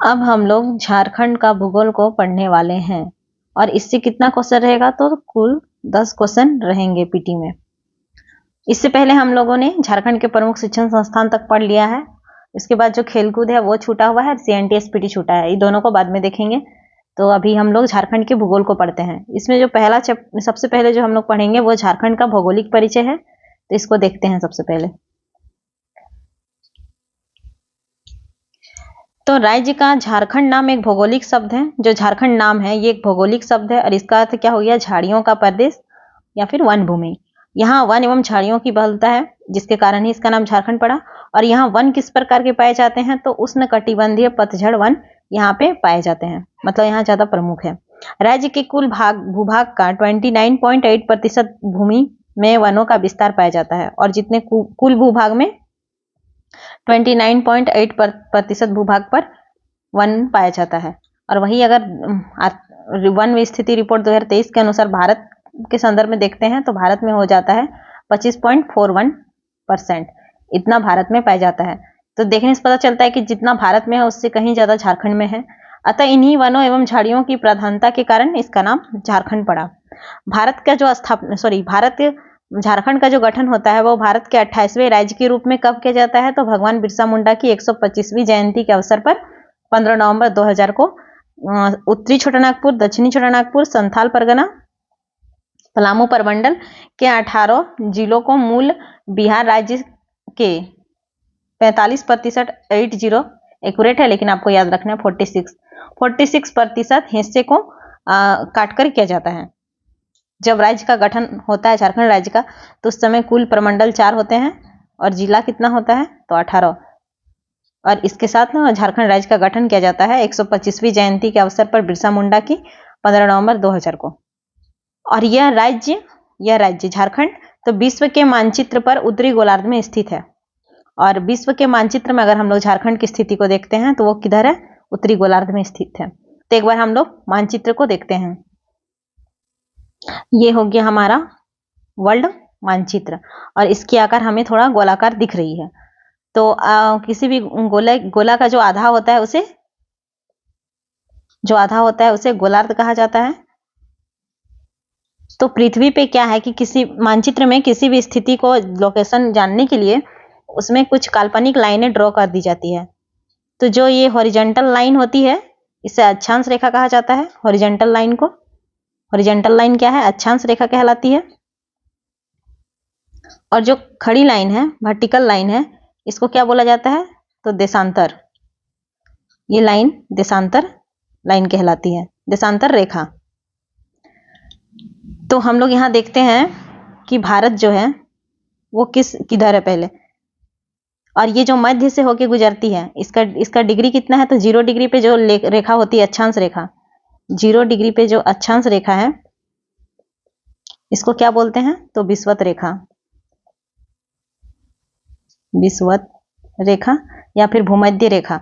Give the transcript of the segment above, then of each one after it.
अब हम लोग झारखंड का भूगोल को पढ़ने वाले हैं और इससे कितना क्वेश्चन रहेगा, तो कुल 10 क्वेश्चन रहेंगे पीटी में। इससे पहले हम लोगों ने झारखंड के प्रमुख शिक्षण संस्थान तक पढ़ लिया है। इसके बाद जो खेलकूद है वो छूटा हुआ है, CNTS-PT छूटा है। ये दोनों को बाद में देखेंगे। तो अभी हम लोग झारखंड के भूगोल को पढ़ते हैं। इसमें जो सबसे पहले जो हम लोग पढ़ेंगे वो झारखंड का भौगोलिक परिचय है। तो इसको देखते हैं सबसे पहले। तो राज्य का झारखंड नाम एक भौगोलिक शब्द है। जो झारखंड नाम है ये एक भौगोलिक शब्द है और इसका अर्थ क्या हो गया, झाड़ियों का प्रदेश या फिर वन भूमि। यहाँ वन एवं झाड़ियों की बहुलता है, जिसके कारण ही इसका नाम झारखंड पड़ा। और यहाँ वन किस प्रकार के पाए जाते हैं, तो उष्णकटिबंधीय पतझड़ वन यहाँ पे पाए जाते हैं, मतलब यहाँ ज्यादा प्रमुख है। राज्य के कुल भूभाग का 29.8% भूमि में वनों का विस्तार पाया जाता है और जितने कुल भूभाग में 29.8% भूभाग पर वन पाया जाता है। और वही अगर वन स्थिति रिपोर्ट 2023 के अनुसार भारत के संदर्भ में देखते हैं तो भारत में हो जाता है 25.41%। इतना भारत में पाया जाता है। तो देखने से पता चलता है कि जितना भारत में है उससे कहीं ज्यादा झारखंड में है। अतः इन्हीं वनों एवं झाड़ियों की प्रधानता के कारण इसका नाम झारखंड पड़ा। झारखंड का जो गठन होता है वो भारत के 28वें राज्य के रूप में कब किया जाता है, तो भगवान बिरसा मुंडा की 125वीं जयंती के अवसर पर 15 नवंबर 2000 को उत्तरी छोटानागपुर, दक्षिणी छोटानागपुर, संथाल परगना, पलामू प्रमंडल के 18 जिलों को मूल बिहार राज्य के 45% 80 एक्यूरेट है, लेकिन आपको याद रखना है 46% हिस्से को काटकर किया जाता है। जब राज्य का गठन होता है झारखंड राज्य का, तो उस समय कुल प्रमंडल 4 होते हैं और जिला कितना होता है, तो 18। और इसके साथ ना झारखंड राज्य का गठन किया जाता है 125वीं जयंती के अवसर पर बिरसा मुंडा की 15 नवंबर 2000 को। और यह राज्य झारखंड तो विश्व के मानचित्र पर उत्तरी गोलार्ध में स्थित है। और विश्व के मानचित्र में अगर हम लोग झारखंड की स्थिति को देखते हैं तो वो किधर है, उत्तरी गोलार्ध में स्थित है। तो एक बार हम लोग मानचित्र को देखते हैं। ये हो गया हमारा वर्ल्ड मानचित्र और इसकी आकार हमें थोड़ा गोलाकार दिख रही है। तो किसी भी गोला का जो आधा होता है उसे गोलार्ध कहा जाता है। तो पृथ्वी पे क्या है कि किसी मानचित्र में किसी भी स्थिति को लोकेशन जानने के लिए उसमें कुछ काल्पनिक लाइनें ड्रॉ कर दी जाती है। तो जो ये हॉरिजॉन्टल लाइन होती है इसे अक्षांश रेखा कहा जाता है। हॉरिजॉन्टल लाइन क्या है, अक्षांश रेखा कहलाती है। और जो खड़ी लाइन है, वर्टिकल लाइन है, इसको क्या बोला जाता है, तो देशांतर। ये लाइन देशांतर लाइन कहलाती है, देशांतर रेखा। तो हम लोग यहां देखते हैं कि भारत जो है वो किधर है पहले, और ये जो मध्य से होके गुजरती है इसका डिग्री कितना है, तो 0 डिग्री पे जो रेखा होती है अक्षांश रेखा, 0 डिग्री पे जो अक्षांश रेखा है इसको क्या बोलते हैं, तो विषुवत रेखा या फिर भूमध्य रेखा।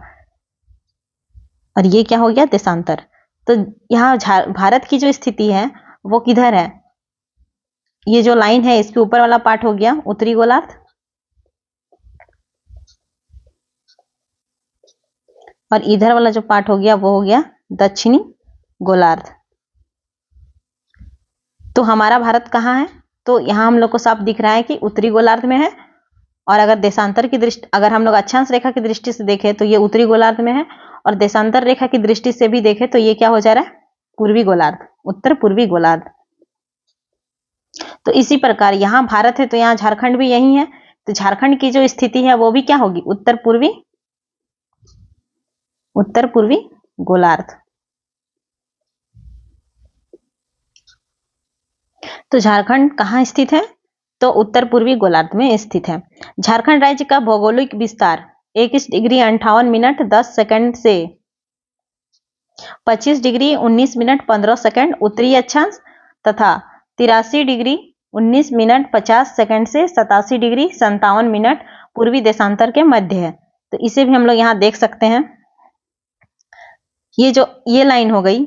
और ये क्या हो गया, देशांतर। तो यहाँ भारत की जो स्थिति है वो किधर है, ये जो लाइन है इसके ऊपर वाला पार्ट हो गया उत्तरी गोलार्ध और इधर वाला जो पार्ट हो गया वो हो गया दक्षिणी गोलार्ध। तो हमारा भारत कहाँ है, तो यहाँ हम लोग को साफ दिख रहा है कि उत्तरी गोलार्ध में है। और अगर देशांतर की दृष्टि, अगर हम लोग अक्षांश रेखा की दृष्टि से देखें तो ये उत्तरी गोलार्ध में है, और देशांतर रेखा की दृष्टि से भी देखें तो ये क्या हो जा रहा है, पूर्वी गोलार्ध, उत्तर पूर्वी गोलार्ध। तो इसी प्रकार यहाँ भारत है तो यहाँ झारखंड भी यही है। तो झारखंड की जो स्थिति है वो भी क्या होगी, उत्तर पूर्वी गोलार्ध। तो झारखंड कहाँ स्थित है, तो उत्तर पूर्वी गोलार्ध में स्थित है। झारखंड राज्य का भौगोलिक विस्तार 21 डिग्री 58 मिनट 10 सेकंड से 25 डिग्री 19 मिनट 15 सेकंड उत्तरी अक्षांश तथा 83 डिग्री 19 मिनट 50 सेकंड से 87 डिग्री 57 मिनट पूर्वी देशांतर के मध्य है। तो इसे भी हम लोग यहाँ देख सकते हैं। ये लाइन हो गई,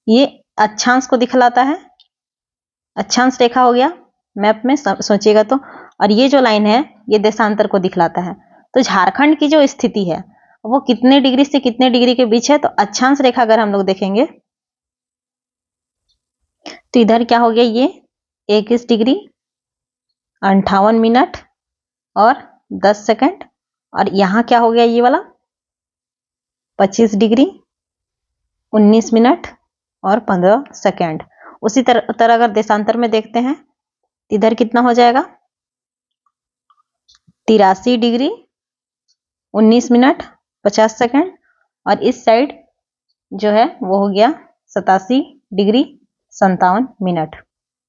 ये अक्षांश को दिखलाता है, अक्षांश रेखा हो गया मैप में सोचिएगा तो। और ये जो लाइन है ये देशांतर को दिखलाता है। तो झारखंड की जो स्थिति है वो कितने डिग्री से कितने डिग्री के बीच है। तो अक्षांश रेखा अगर हम लोग देखेंगे तो इधर क्या हो गया, ये 21 डिग्री 58 मिनट और 10 सेकंड, और यहाँ क्या हो गया ये वाला 25 डिग्री 19 मिनट और 15 सेकंड। उसी तरह अगर देशांतर में देखते हैं इधर कितना हो जाएगा 83 डिग्री 19 मिनट 50 सेकंड, और इस साइड जो है वो हो गया 87 डिग्री 57 मिनट।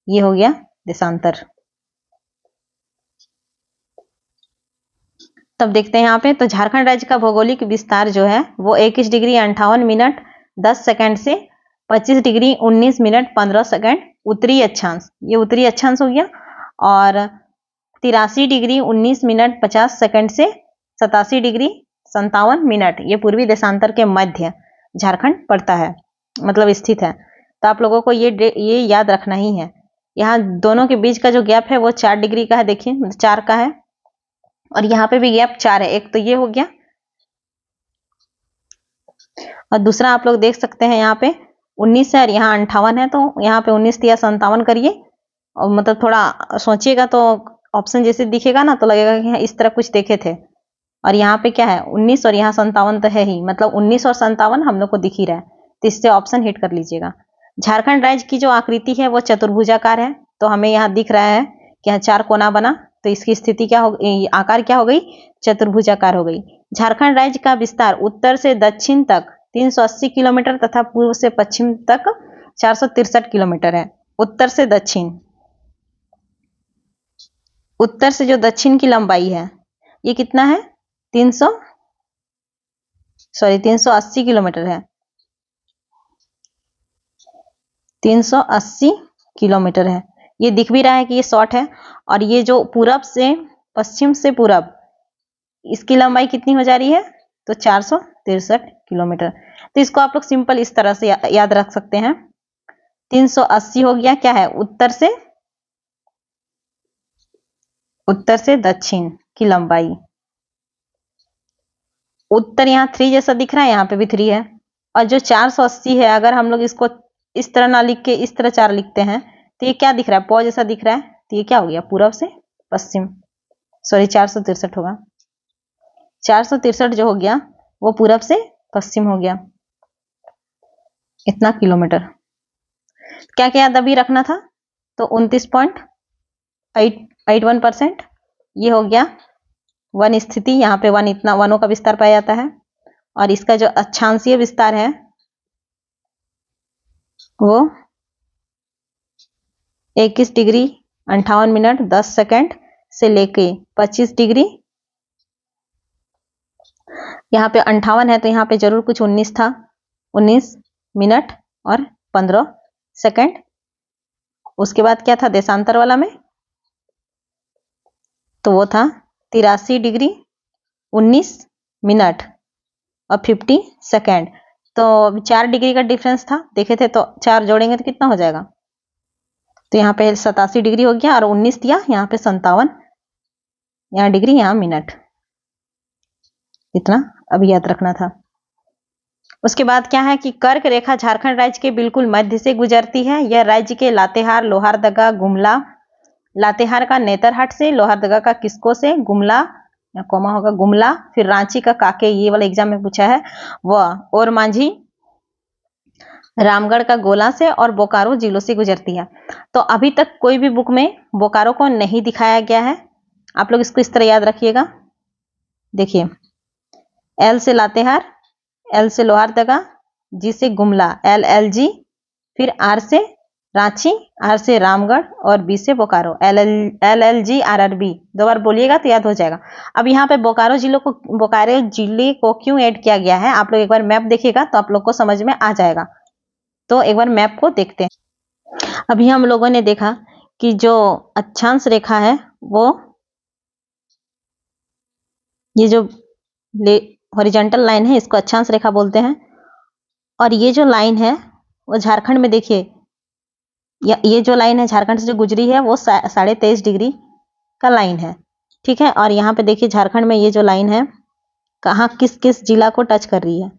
ये हो गया देशांतर। तब देखते हैं यहाँ पे, तो झारखंड राज्य का भौगोलिक विस्तार जो है वो 21 डिग्री 58 मिनट 10 सेकंड से 25 डिग्री 19 मिनट 15 सेकंड उत्तरी अक्षांश, ये उत्तरी अक्षांश हो गया, और 83 डिग्री 19 मिनट 50 सेकंड से 87 डिग्री 57 मिनट ये पूर्वी देशांतर के मध्य झारखंड पड़ता है, मतलब स्थित है। तो आप लोगों को ये याद रखना ही है। यहाँ दोनों के बीच का जो गैप है वो 4 डिग्री का है, देखिए 4 का है, और यहाँ पे भी गैप 4 है। एक तो ये हो गया, और दूसरा आप लोग देख सकते हैं यहाँ पे 19 है और यहाँ 58 है, तो यहाँ पे 19 या 57 करिए, और मतलब थोड़ा सोचिएगा तो ऑप्शन जैसे दिखेगा ना तो लगेगा कि इस तरह कुछ देखे थे। और यहाँ पे क्या है 19 और यहाँ 57 तो है ही, मतलब 19 और 57 हम लोग को दिख ही रहा है, तो इससे ऑप्शन हिट कर लीजिएगा। झारखंड राज्य की जो आकृति है वो चतुर्भुजाकार है, तो हमें यहाँ दिख रहा है कि यहाँ 4 कोना बना, तो इसकी स्थिति क्या हो, आकार क्या हो गई, चतुर्भुजाकार हो गई। झारखंड राज्य का विस्तार उत्तर से दक्षिण तक 380 किलोमीटर तथा पूर्व से पश्चिम तक 463 किलोमीटर है। उत्तर से दक्षिण, उत्तर से जो दक्षिण की लंबाई है ये कितना है 380 किलोमीटर है, 380 किलोमीटर है। ये दिख भी रहा है कि ये शॉर्ट है, और ये जो पूरब से पश्चिम से पूरब इसकी लंबाई कितनी हो जा रही है, तो 463 किलोमीटर। तो इसको आप लोग सिंपल इस तरह से याद रख सकते हैं। 380 हो गया, क्या है उत्तर से दक्षिण की लंबाई। उत्तर यहाँ 3 जैसा दिख रहा है, यहाँ पे भी 3 है, और जो 480 है अगर हम लोग इसको इस तरह ना लिख के इस तरह 4 लिखते हैं तो ये क्या दिख रहा है, पौ जैसा दिख रहा है, तो ये क्या हो गया पूरब से पश्चिम, सॉरी 463 होगा, 463 जो हो गया वो पूरब से पश्चिम हो गया, इतना किलोमीटर। क्या क्या याद अभी रखना था, तो 29.81%, ये हो गया वन स्थिति, यहाँ पे वन इतना वनों का विस्तार पाया जाता है, और इसका जो अक्षांशीय विस्तार है वो 21 डिग्री 58 मिनट 10 सेकंड से लेके 25 डिग्री, यहाँ पे 58 है तो यहाँ पे जरूर कुछ 19 था, 19 मिनट और 15 सेकंड। उसके बाद क्या था देशांतर वाला में, तो वो था 83 डिग्री 19 मिनट और 50 सेकंड। तो 4 डिग्री का डिफरेंस था, देखे थे तो 4 जोड़ेंगे तो कितना हो जाएगा, तो यहाँ पे 87 डिग्री हो गया, और 19 दिया यहाँ पे 57, यहाँ डिग्री यहाँ मिनट, इतना अभी याद रखना था। उसके बाद क्या है कि कर्क रेखा झारखंड राज्य के बिल्कुल मध्य से गुजरती है। यह राज्य के लातेहार, लोहारदगा, गुमला, लातेहार का नेतरहाट से, लोहारदगा का किस्को से, गुमला या कोमा होगा गुमला, फिर रांची का काके, ये वाला एग्जाम में पूछा है वह, और मांझी रामगढ़ का गोला से और बोकारो जिलों से गुजरती है। तो अभी तक कोई भी बुक में बोकारो को नहीं दिखाया गया है, आप लोग इसको इस तरह याद रखिएगा। देखिए एल से लातेहार, एल से लोहारदगा, जी से गुमला, LLG, फिर आर से रांची, आर से रामगढ़ और बी से बोकारो, LLG RRB, 2 बार बोलिएगा तो याद हो जाएगा। अब यहाँ पे बोकारो जिले को क्यों ऐड किया गया है, आप लोग एक बार मैप देखिएगा तो आप लोग को समझ में आ जाएगा। तो एक बार मैप को देखते हैं। अभी हम लोगों ने देखा कि जो अक्षांश रेखा है वो ये जो हॉरिजॉन्टल लाइन है इसको अक्षांश रेखा बोलते हैं, और ये जो लाइन है वो झारखंड में देखिए, ये जो लाइन है झारखंड से जो गुजरी है वो 23.5 डिग्री का लाइन है, ठीक है। और यहाँ पे देखिए झारखंड में ये जो लाइन है कहाँ किस किस जिला को टच कर रही है।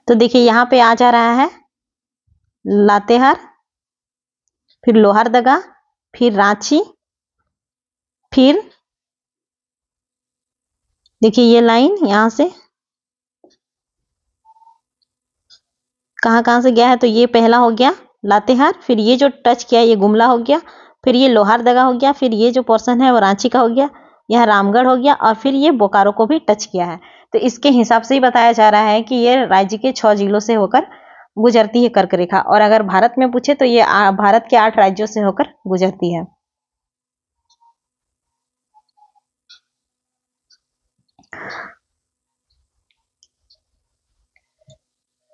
तो देखिए यहाँ पे आ जा रहा है लातेहार, फिर लोहरदगा, फिर रांची, फिर देखिए ये लाइन यहाँ से कहाँ कहाँ से गया है, तो ये पहला हो गया लातेहार, फिर ये जो टच किया ये गुमला हो गया, फिर ये लोहरदगा हो गया, फिर ये जो पोर्शन है वो रांची का हो गया, यह रामगढ़ हो गया, और फिर ये बोकारो को भी टच किया है। तो इसके हिसाब से ही बताया जा रहा है कि ये राज्य के 6 जिलों से होकर गुजरती है कर्क रेखा, और अगर भारत में पूछे तो ये भारत के 8 राज्यों से होकर गुजरती है।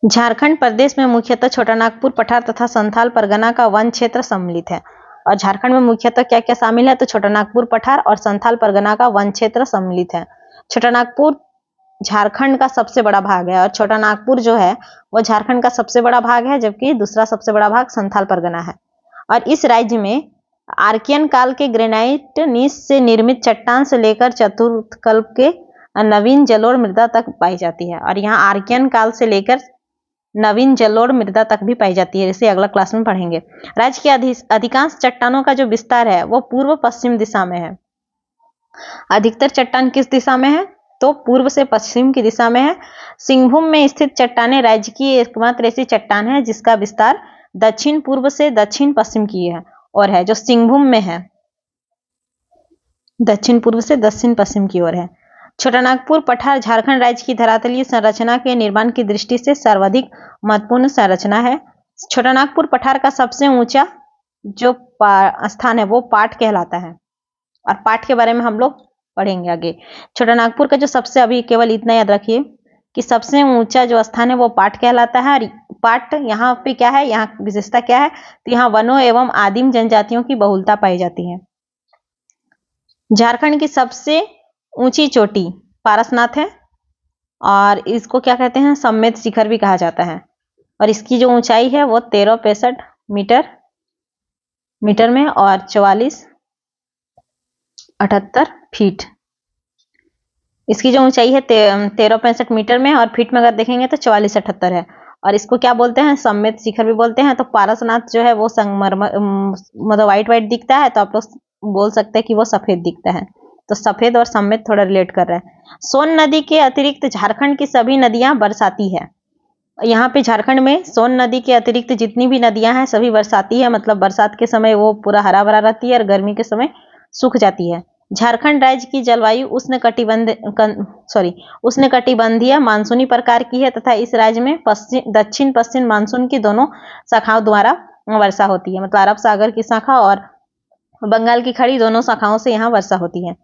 झारखंड प्रदेश में मुख्यतः छोटा नागपुर, पठार तथा संथाल परगना का वन क्षेत्र सम्मिलित है। और झारखंड में मुख्यतः क्या क्या शामिल है, तो छोटा नागपुर, पठार और संथाल परगना का वन क्षेत्र सम्मिलित है। छोटा नागपुर झारखंड का सबसे बड़ा भाग है, और छोटा नागपुर जो है वो झारखंड का सबसे बड़ा भाग है, जबकि दूसरा सबसे बड़ा भाग संथाल परगना है। और इस राज्य में आर्कियन काल के ग्रेनाइट नीस से निर्मित चट्टान से लेकर चतुर्थ कल्प के नवीन जलोढ़ मृदा तक पाई जाती है। और यहाँ आर्कियन काल से लेकर नवीन जलोढ़ मृदा तक भी पाई जाती है, जिसे अगला क्लास में पढ़ेंगे। राज्य के अधिकांश चट्टानों का जो विस्तार है वो पूर्व पश्चिम दिशा में है। अधिकतर चट्टान किस दिशा में है, तो पूर्व से पश्चिम की दिशा में है। सिंहभूम में स्थित चट्टानें राज्य की एकमात्र ऐसी चट्टान है जिसका विस्तार दक्षिण पूर्व से दक्षिण पश्चिम की है, और है जो सिंहभूम में है दक्षिण पूर्व से दक्षिण पश्चिम की ओर है। छोटा नागपुर पठार झारखंड राज्य की धरातलीय संरचना के निर्माण की दृष्टि से सर्वाधिक महत्वपूर्ण संरचना है। छोटा नागपुर पठार का सबसे ऊंचा जो स्थान है वो पाट कहलाता है, और पाट के बारे में हम लोग पढ़ेंगे आगे। छोटा नागपुर का जो सबसे, अभी केवल इतना याद रखिए कि सबसे ऊंचा जो स्थान है वो पाट कहलाता है। और पाट यहाँ पे क्या है, यहाँ विशेषता क्या है, तो यहाँ वनों एवं आदिम जनजातियों की बहुलता पाई जाती है। झारखंड की सबसे ऊंची चोटी पारसनाथ है, और इसको क्या कहते हैं, सम्मेत शिखर भी कहा जाता है। और इसकी जो ऊंचाई है वो 1365 मीटर में और 4478 फीट। इसकी जो ऊंचाई है 1365 मीटर में, और फीट में अगर देखेंगे तो 4478 है। और इसको क्या बोलते हैं, सम्मेत शिखर भी बोलते हैं। तो पारसनाथ जो है वो संगमरमर मतलब व्हाइट व्हाइट दिखता है, तो आप लोग बोल सकते हैं कि वो सफेद दिखता है। तो सफेद और सम्मेत थोड़ा रिलेट कर रहा है। सोन नदी के अतिरिक्त झारखंड की सभी नदियां बरसाती है। यहाँ पे झारखंड में सोन नदी के अतिरिक्त जितनी भी नदियां हैं सभी बरसाती है, मतलब बरसात के समय वो पूरा हरा भरा रहती है और गर्मी के समय सूख जाती है। झारखंड राज्य की जलवायु उष्णकटिबंधीय मानसूनी प्रकार की है, तथा इस राज्य में दक्षिण पश्चिम मानसून की दोनों शाखाओं द्वारा वर्षा होती है। मतलब अरब सागर की शाखा और बंगाल की खाड़ी दोनों शाखाओं से यहाँ वर्षा होती है।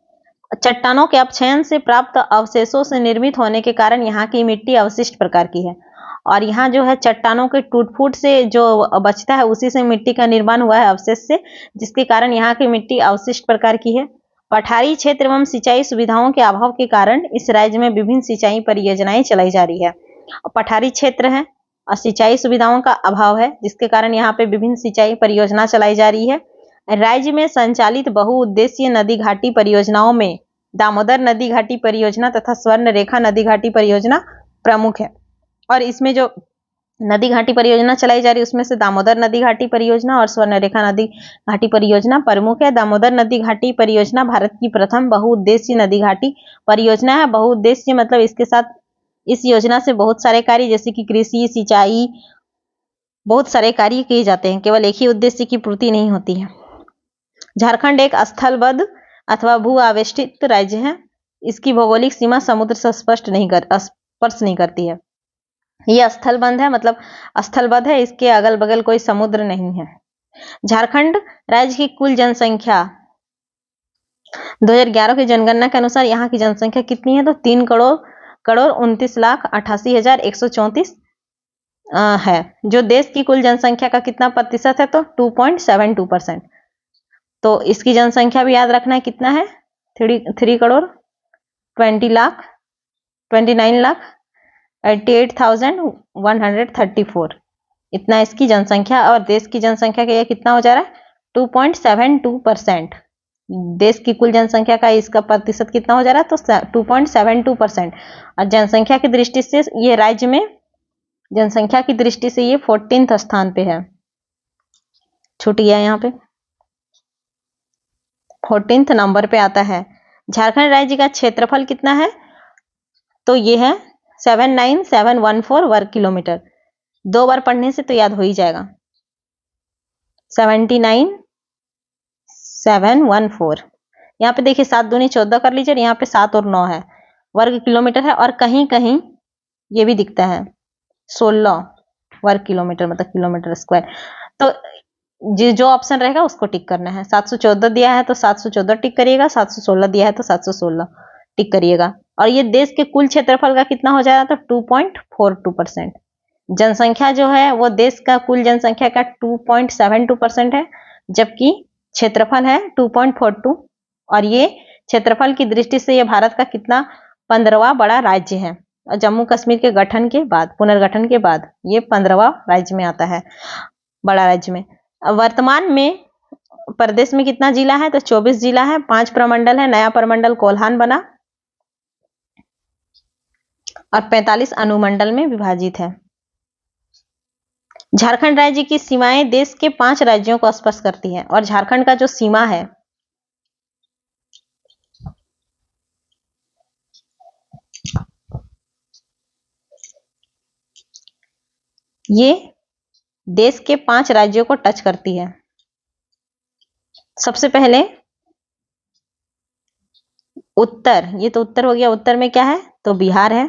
चट्टानों के अपक्षयन से प्राप्त अवशेषों से निर्मित होने के कारण यहाँ की मिट्टी अवशिष्ट प्रकार की है। और यहाँ जो है चट्टानों के टूट फूट से जो बचता है उसी से मिट्टी का निर्माण हुआ है अवशेष से, जिसके कारण यहाँ की मिट्टी अवशिष्ट प्रकार की है। पठारी क्षेत्र एवं सिंचाई सुविधाओं के अभाव के कारण इस राज्य में विभिन्न सिंचाई परियोजनाएं चलाई जा रही है। पठारी क्षेत्र है और सिंचाई सुविधाओं का अभाव है, जिसके कारण यहाँ पे विभिन्न सिंचाई परियोजना चलाई जा रही है। राज्य में संचालित बहुउद्देशीय नदी घाटी परियोजनाओं में दामोदर नदी घाटी परियोजना तथा स्वर्ण रेखा नदी घाटी परियोजना प्रमुख है। और इसमें जो नदी घाटी परियोजना चलाई जा रही है उसमें से दामोदर नदी घाटी परियोजना और स्वर्ण रेखा नदी घाटी परियोजना प्रमुख है। दामोदर नदी घाटी परियोजना भारत की प्रथम बहुउद्देशीय नदी घाटी परियोजना है। बहुउद्देशीय मतलब इसके साथ इस योजना से बहुत सारे कार्य जैसे कि कृषि, सिंचाई, बहुत सारे कार्य किए जाते हैं, केवल एक ही उद्देश्य की पूर्ति नहीं होती है। झारखंड एक स्थलबद्ध अथवा भू आवेष्टित राज्य है। इसकी भौगोलिक सीमा समुद्र से स्पर्श नहीं करती है। यह स्थलबद्ध है, मतलब स्थलबद्ध है, इसके अगल बगल कोई समुद्र नहीं है। झारखंड राज्य की कुल जनसंख्या 2011 की जनगणना के अनुसार यहाँ की जनसंख्या कितनी है, तो 3,29,88,134 है, जो देश की कुल जनसंख्या का कितना प्रतिशत है, तो 2.72%। तो इसकी जनसंख्या भी याद रखना है कितना है, 3,29,88,134 इतना इसकी जनसंख्या। और देश की जनसंख्या का यह कितना हो जा रहा है, 2.72%। देश की कुल जनसंख्या का इसका प्रतिशत कितना हो जा रहा है, तो 2.72%। और जनसंख्या की दृष्टि से ये राज्य में जनसंख्या की दृष्टि से ये 14th स्थान पे है, छूट गया यहाँ पे, 14th नंबर पे आता है। झारखंड राज्य का क्षेत्रफल कितना है, तो ये है 79714 वर्ग किलोमीटर। 2 बार पढ़ने से तो याद हो ही जाएगा। 79714। यहाँ पे देखिए 7 दूनी 14 कर लीजिए, यहाँ पे 7 और 9 है, वर्ग किलोमीटर है। और कहीं कहीं ये भी दिखता है 16 वर्ग किलोमीटर, मतलब किलोमीटर स्क्वायर। तो जो ऑप्शन रहेगा उसको टिक करना है। 714 दिया है तो 714 टिक करिएगा, 716 दिया है तो 716 टिक करिएगा। और ये देश के कुल क्षेत्रफल का कितना हो जाएगा, तो 2.42%। जनसंख्या जो है वो देश का कुल जनसंख्या का 2.72% है, जबकि क्षेत्रफल है 2.42। और ये क्षेत्रफल की दृष्टि से ये भारत का कितना 15वां बड़ा राज्य है। और जम्मू कश्मीर के गठन के बाद, पुनर्गठन के बाद ये 15वां राज्य में आता है, बड़ा राज्य में। वर्तमान में प्रदेश में कितना जिला है, तो 24 जिला है, 5 प्रमंडल है। नया प्रमंडल कोल्हान बना और 45 अनुमंडल में विभाजित है। झारखंड राज्य की सीमाएं देश के 5 राज्यों को स्पर्श करती है। और झारखंड का जो सीमा है, ये देश के 5 राज्यों को टच करती है। सबसे पहले उत्तर, ये तो उत्तर हो गया। उत्तर में क्या है, तो बिहार है।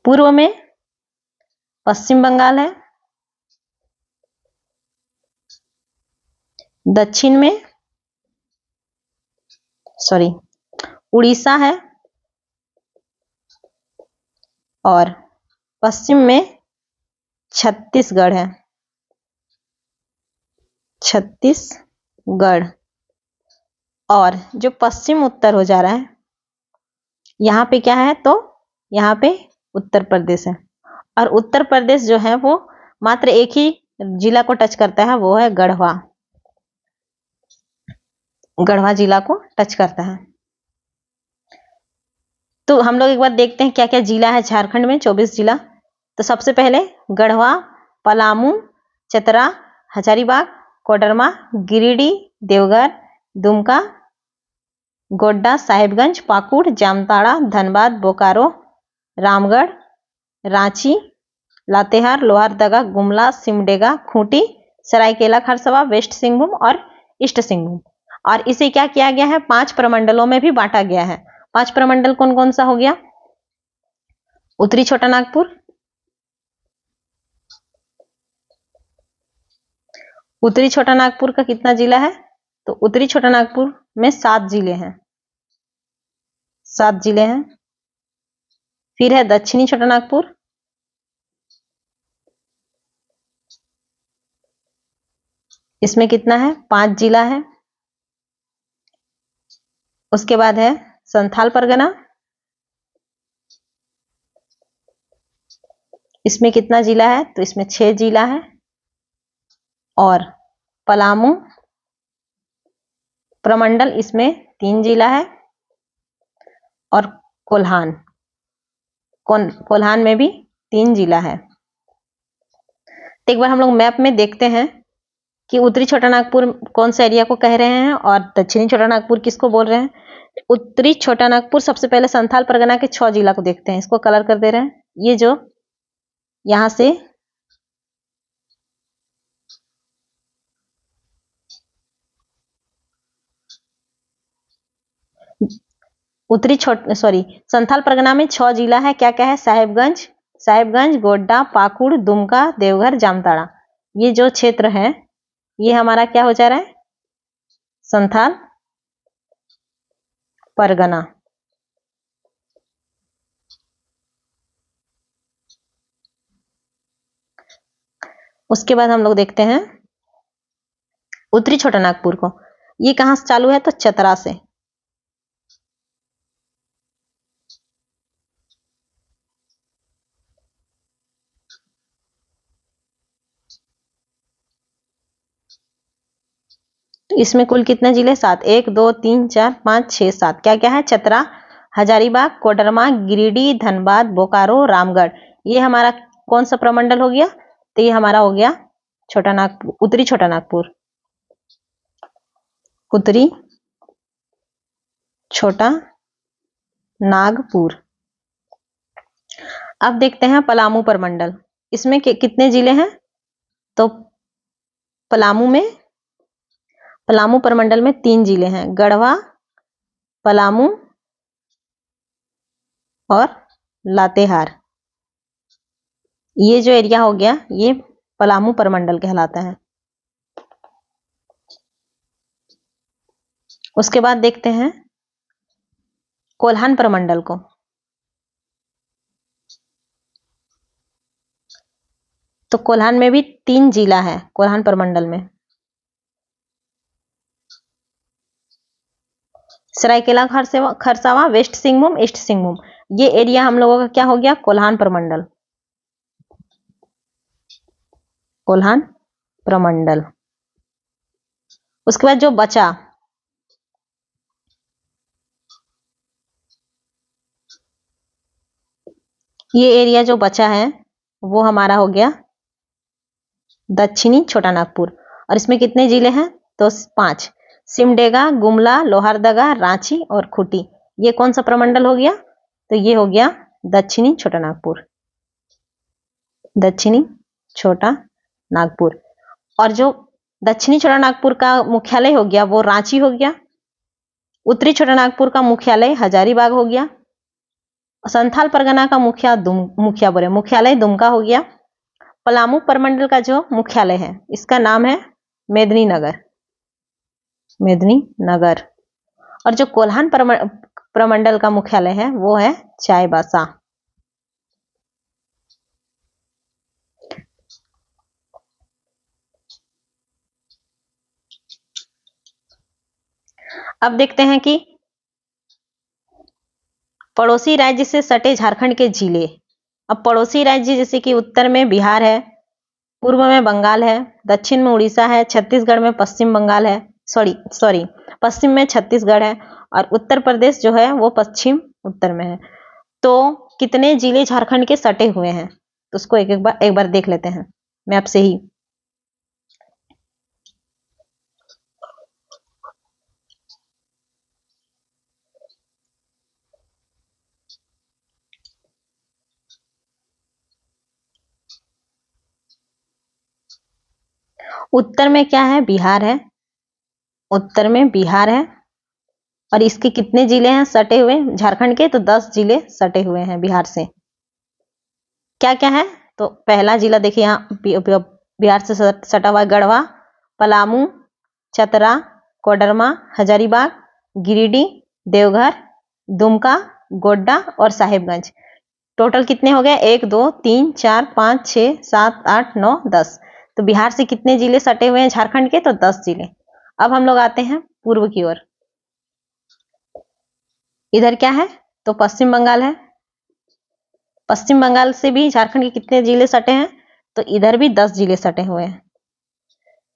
पूर्व में पश्चिम बंगाल है। दक्षिण में उड़ीसा है। और पश्चिम में छत्तीसगढ़ है, छत्तीसगढ़। और जो पश्चिम उत्तर हो जा रहा है, यहाँ पे क्या है, तो यहाँ पे उत्तर प्रदेश है। और उत्तर प्रदेश जो है वो मात्र एक ही जिला को टच करता है, वो है गढ़वा। गढ़वा जिला को टच करता है। तो हम लोग एक बार देखते हैं क्या क्या जिला है झारखंड में, 24 जिला। तो सबसे पहले गढ़वा, पलामू, चतरा, हजारीबाग, कोडरमा, गिरिडीह, देवघर, दुमका, गोड्डा, साहिबगंज, पाकुड़, जामताड़ा, धनबाद, बोकारो, रामगढ़, रांची, लातेहार, लोहरदगा, गुमला, सिमडेगा, खूंटी, सरायकेला खरसावां, वेस्ट सिंहभूम और ईस्ट सिंहभूम। और इसे क्या किया गया है, 5 प्रमंडलों में भी बांटा गया है। 5 प्रमंडल कौन कौन सा हो गया, उत्तरी छोटा नागपुर, उत्तरी छोटा नागपुर का कितना जिला है, तो उत्तरी छोटा नागपुर में 7 जिले हैं, 7 जिले हैं। फिर है दक्षिणी छोटा नागपुर, इसमें कितना है, 5 जिला है। उसके बाद है संथाल परगना, इसमें कितना जिला है, तो इसमें 6 जिला है। और पलामू प्रमंडल, इसमें 3 जिला है। और कोल्हान, कोल्हान में भी 3 जिला है। तो एक बार हम लोग मैप में देखते हैं कि उत्तरी छोटा नागपुर कौन से एरिया को कह रहे हैं और दक्षिणी छोटा नागपुर किसको बोल रहे हैं। उत्तरी छोटा नागपुर, सबसे पहले संथाल परगना के 6 जिला को देखते हैं। इसको कलर कर दे रहे हैं। ये जो यहां से संथाल परगना में 6 जिला है। क्या क्या है, साहेबगंज, गोड्डा, पाकुड़, दुमका, देवघर, जामताड़ा। ये जो क्षेत्र है ये हमारा क्या हो जा रहा है, संथाल परगना। उसके बाद हम लोग देखते हैं उत्तरी छोटा नागपुर को। ये कहां से चालू है, तो चतरा से। तो इसमें कुल कितने जिले? 7। 1 2 3 4 5 6 7। क्या क्या है? चतरा, हजारीबाग, कोडरमा, गिरिडीह, धनबाद, बोकारो, रामगढ़। ये हमारा कौन सा प्रमंडल हो गया? तो ये हमारा हो गया छोटा नागपुर, उत्तरी छोटा नागपुर, उत्तरी छोटा नागपुर। अब देखते हैं पलामू प्रमंडल। इसमें कितने जिले हैं? तो पलामू प्रमंडल में 3 जिले हैं, गढ़वा, पलामू और लातेहार। ये जो एरिया हो गया ये पलामू प्रमंडल कहलाता है। उसके बाद देखते हैं कोल्हान प्रमंडल को। तो कोल्हान में भी 3 जिला है कोल्हान प्रमंडल में। Seraikela Kharsawan, west Singhbhum, east Singhbhum. ये एरिया हम लोगों का क्या हो गया? कोल्हान प्रमंडल, कोल्हान प्रमंडल। उसके बाद जो बचा ये एरिया जो बचा है वो हमारा हो गया दक्षिणी छोटा नागपुर। और इसमें कितने जिले हैं? तो 5, सिमडेगा, गुमला, लोहारदगा, रांची और खूंटी। ये कौन सा प्रमंडल हो गया? तो ये हो गया दक्षिणी छोटा नागपुर, दक्षिणी छोटा नागपुर। और जो दक्षिणी छोटा नागपुर का मुख्यालय हो गया वो रांची हो गया। उत्तरी छोटा नागपुर का मुख्यालय हजारीबाग हो गया। संथाल परगना का मुख्यालय दुमका हो गया। पलामू प्रमंडल का जो मुख्यालय है इसका नाम है मेदिनीनगर, मेदिनीनगर। और जो कोल्हान प्रमंडल का मुख्यालय है वो है चाईबासा। अब देखते हैं कि पड़ोसी राज्य से सटे झारखंड के जिले। अब पड़ोसी राज्य जैसे कि उत्तर में बिहार है, पूर्व में बंगाल है, दक्षिण में उड़ीसा है, छत्तीसगढ़ में पश्चिम बंगाल है, सॉरी पश्चिम में छत्तीसगढ़ है और उत्तर प्रदेश जो है वो पश्चिम उत्तर में है। तो कितने जिले झारखंड के सटे हुए हैं तो उसको एक बार देख लेते हैं मैप से ही। उत्तर में क्या है? बिहार है, उत्तर में बिहार है। और इसके कितने जिले हैं सटे हुए झारखंड के? तो 10 जिले सटे हुए हैं बिहार से। क्या क्या है? तो पहला जिला देखिए यहाँ बिहार से सटा हुआ गढ़वा, पलामू, चतरा, कोडरमा, हजारीबाग, गिरिडीह, देवघर, दुमका, गोड्डा और साहेबगंज। टोटल कितने हो गए? 1 2 3 4 5 6 7 8 9 10। तो बिहार से कितने जिले सटे हुए हैं झारखंड के? तो 10 जिले। अब हम लोग आते हैं पूर्व की ओर। इधर क्या है? तो पश्चिम बंगाल है। पश्चिम बंगाल से भी झारखंड के कितने जिले सटे हैं? तो इधर भी 10 जिले सटे हुए हैं।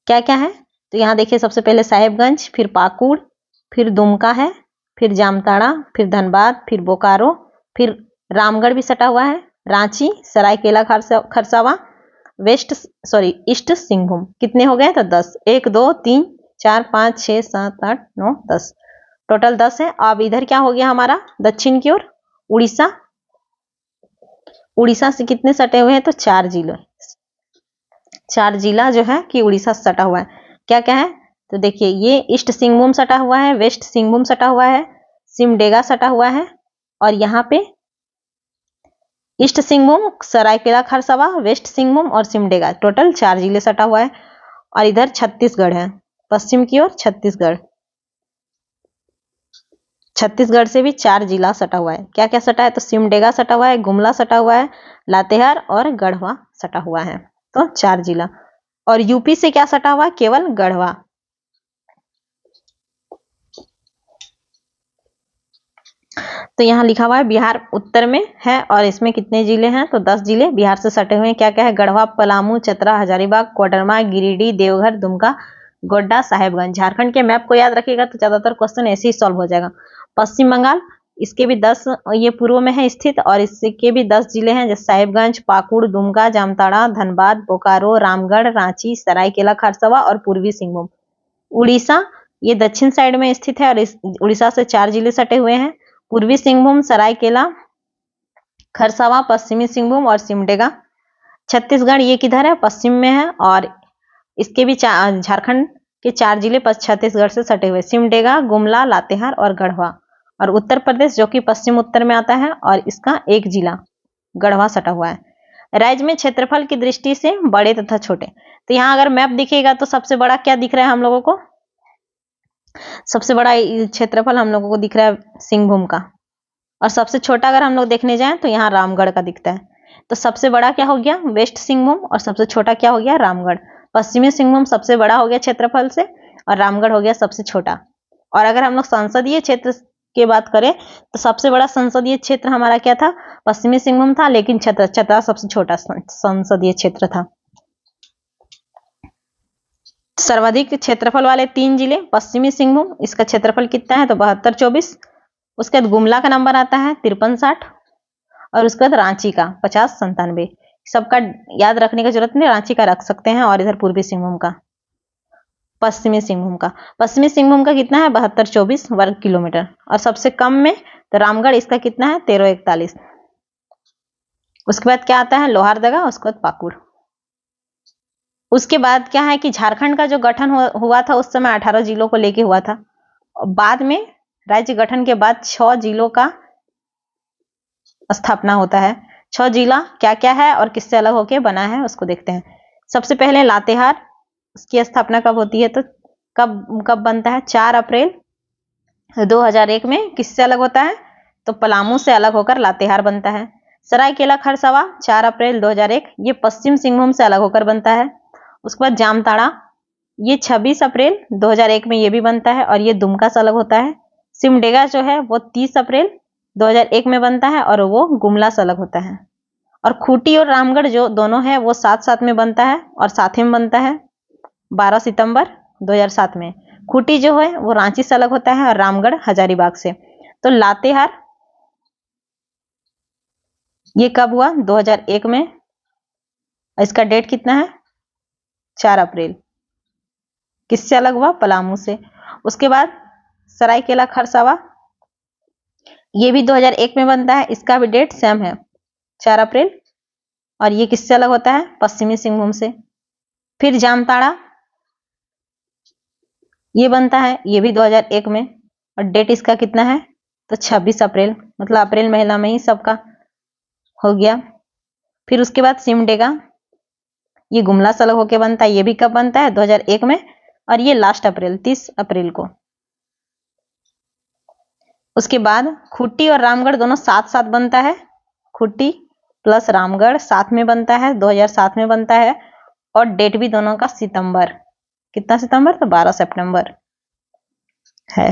क्या क्या है? तो यहाँ देखिए सबसे पहले साहेबगंज, फिर पाकुड़, फिर दुमका है, फिर जामताड़ा, फिर धनबाद, फिर बोकारो, फिर रामगढ़ भी सटा हुआ है, रांची, सरायकेला खरसावां, ईस्ट सिंहभूम। कितने हो गए? तो 10। 1 2 3 4 5 6 7 8 9 10। टोटल 10 है। अब इधर क्या हो गया हमारा दक्षिण की ओर? उड़ीसा। उड़ीसा से कितने सटे हुए हैं? तो 4 जिले, 4 जिला जो है कि उड़ीसा से सटा हुआ है। क्या क्या है? तो देखिए ये ईस्ट सिंहभूम सटा हुआ है, वेस्ट सिंहभूम सटा हुआ है, सिमडेगा सटा हुआ है और यहाँ पे ईस्ट सिंहभूम, सरायकेला खरसावां, वेस्ट सिंहभूम और सिमडेगा। टोटल 4 जिले सटा हुआ है। और इधर छत्तीसगढ़ है, पश्चिम की ओर छत्तीसगढ़। छत्तीसगढ़ से भी 4 जिला सटा हुआ है। क्या क्या सटा है? तो सिमडेगा सटा हुआ है, गुमला सटा हुआ है, लातेहार और गढ़वा सटा हुआ है। तो 4 जिला। और यूपी से क्या सटा हुआ? केवल गढ़वा। तो यहाँ लिखा हुआ है बिहार उत्तर में है और इसमें कितने जिले हैं? तो 10 जिले बिहार से सटे हुए हैं। क्या क्या है? गढ़वा, पलामू, चतरा, हजारीबाग, कोडरमा, गिरिडीह, देवघर, दुमका, गोड्डा, साहेबगंज। झारखंड के मैप को याद रखिएगा तो ज्यादातर क्वेश्चन ऐसे ही सॉल्व हो जाएगा। पश्चिम बंगाल, इसके भी 10, ये पूर्व में है स्थित, और इसके भी 10 जिले हैं, जैसे साहिबगंज, पाकुड़, दुमका, जामताड़ा, धनबाद, बोकारो, रामगढ़, रांची, सरायकेला खरसावा और पूर्वी सिंहभूम। उड़ीसा, ये दक्षिण साइड में स्थित है और इस उड़ीसा से 4 जिले सटे हुए हैं, पूर्वी सिंहभूम, सरायकेला खरसावा, पश्चिमी सिंहभूम और सिमडेगा। छत्तीसगढ़, ये किधर है, पश्चिम में है, और इसके भी झारखंड के 4 जिले छत्तीसगढ़ से सटे हुए, सिमडेगा, गुमला, लातेहार और गढ़वा। और उत्तर प्रदेश, जो कि पश्चिम उत्तर में आता है, और इसका एक जिला गढ़वा सटा हुआ है। राज्य में क्षेत्रफल की दृष्टि से बड़े तथा छोटे, तो यहाँ अगर मैप दिखेगा तो सबसे बड़ा क्या दिख रहा है हम लोगों को, सबसे बड़ा क्षेत्रफल हम लोगों को दिख रहा है सिंहभूम का, और सबसे छोटा अगर हम लोग देखने जाएं तो यहाँ रामगढ़ का दिखता है। तो सबसे बड़ा क्या हो गया, वेस्ट सिंहभूम, और सबसे छोटा क्या हो गया, रामगढ़। पश्चिमी सिंहभूम सबसे बड़ा हो गया क्षेत्रफल से, और रामगढ़ हो गया सबसे छोटा। और अगर हम लोग संसदीय क्षेत्र की बात करें तो सबसे बड़ा संसदीय क्षेत्र हमारा क्या था, पश्चिमी सिंहभूम था, लेकिन चतरा सबसे छोटा संसदीय क्षेत्र था। सर्वाधिक क्षेत्रफल वाले 3 जिले, पश्चिमी सिंहभूम, इसका क्षेत्रफल कितना है तो 7224। उसके बाद गुमला का नंबर आता है 5360, और उसके बाद रांची का 5097। सबका याद रखने की जरूरत नहीं, रांची का रख सकते हैं, और इधर पूर्वी सिंहभूम का, पश्चिमी सिंहभूम का कितना है 7224 वर्ग किलोमीटर। और सबसे कम में तो रामगढ़, इसका कितना है 1341। उसके बाद क्या आता है लोहारदगा, उसके बाद पाकुड़। उसके बाद क्या है कि झारखंड का जो गठन हुआ था उस समय 18 जिलों को लेके हुआ था। बाद में राज्य गठन के बाद 6 जिलों का स्थापना होता है। 6 जिला क्या क्या है और किससे अलग होके बना है उसको देखते हैं। सबसे पहले लातेहार, उसकी स्थापना कब होती है तो कब बनता है 4 अप्रैल 2001 में। किससे अलग होता है तो पलामू से अलग होकर लातेहार बनता है। सरायकेला खरसावा 4 अप्रैल 2001, ये पश्चिम सिंहभूम से अलग होकर बनता है। उसके बाद जामताड़ा, ये 26 अप्रैल 2001 में ये भी बनता है और ये दुमका से अलग होता है। सिमडेगा जो है वो 30 अप्रैल 2001 में बनता है और वो गुमला से अलग होता है। और खूंटी और रामगढ़ जो दोनों है वो साथ साथ में बनता है और साथ में बनता है 12 सितंबर 2007 में। खूंटी जो है वो रांची से अलग होता है और रामगढ़ हजारीबाग से। तो लातेहार ये कब हुआ 2001 में, इसका डेट कितना है 4 अप्रैल। किससे अलग हुआ पलामू से। उसके बाद सरायकेला खरसावा ये भी 2001 में बनता है, इसका भी डेट सेम है 4 अप्रैल और ये किससे अलग होता है पश्चिमी सिंहभूम से। फिर जामताड़ा ये बनता है, ये भी 2001 में और डेट इसका कितना है तो 26 अप्रैल, मतलब अप्रैल महीना में ही सबका हो गया। फिर उसके बाद सिमडेगा ये गुमला से अलग होके बनता है, ये भी कब बनता है 2001 में और ये लास्ट अप्रैल 30 अप्रैल को। उसके बाद खूंटी और रामगढ़ दोनों साथ साथ बनता है, खूंटी प्लस रामगढ़ साथ में बनता है 2007 में बनता है और डेट भी दोनों का सितंबर, कितना सितंबर तो 12 सितंबर है।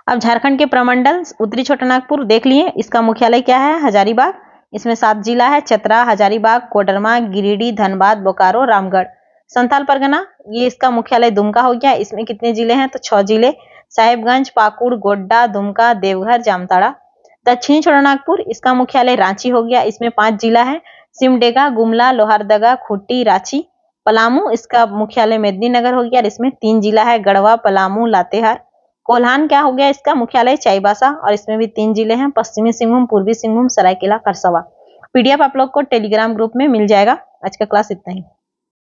अब झारखंड के प्रमंडल उत्तरी छोटानागपुर देख लिए, इसका मुख्यालय क्या है हजारीबाग। इसमें 7 जिला है चतरा, हजारीबाग, कोडरमा, गिरिडीह, धनबाद, बोकारो, रामगढ़। संथाल परगना ये इसका मुख्यालय दुमका हो गया। इसमें कितने जिले हैं तो 6 जिले, साहेबगंज, पाकुड़, गोड्डा, दुमका, देवघर, जामताड़ा। दक्षिणी छोटानागपुर इसका मुख्यालय रांची हो गया। इसमें 5 जिला है सिमडेगा, गुमला, लोहारदगा, खूंटी, रांची। पलामू इसका मुख्यालय मेदिनीनगर हो गया और इसमें 3 जिला है गढ़वा, पलामू, लातेहार। कोल्हान क्या हो गया इसका मुख्यालय चाईबासा और इसमें भी 3 जिले हैं पश्चिमी सिंहभूम, पूर्वी सिंहभूम, सरायकेला खरसावा। पीडीएफ आप लोग को टेलीग्राम ग्रुप में मिल जाएगा। आज का क्लास इतना ही।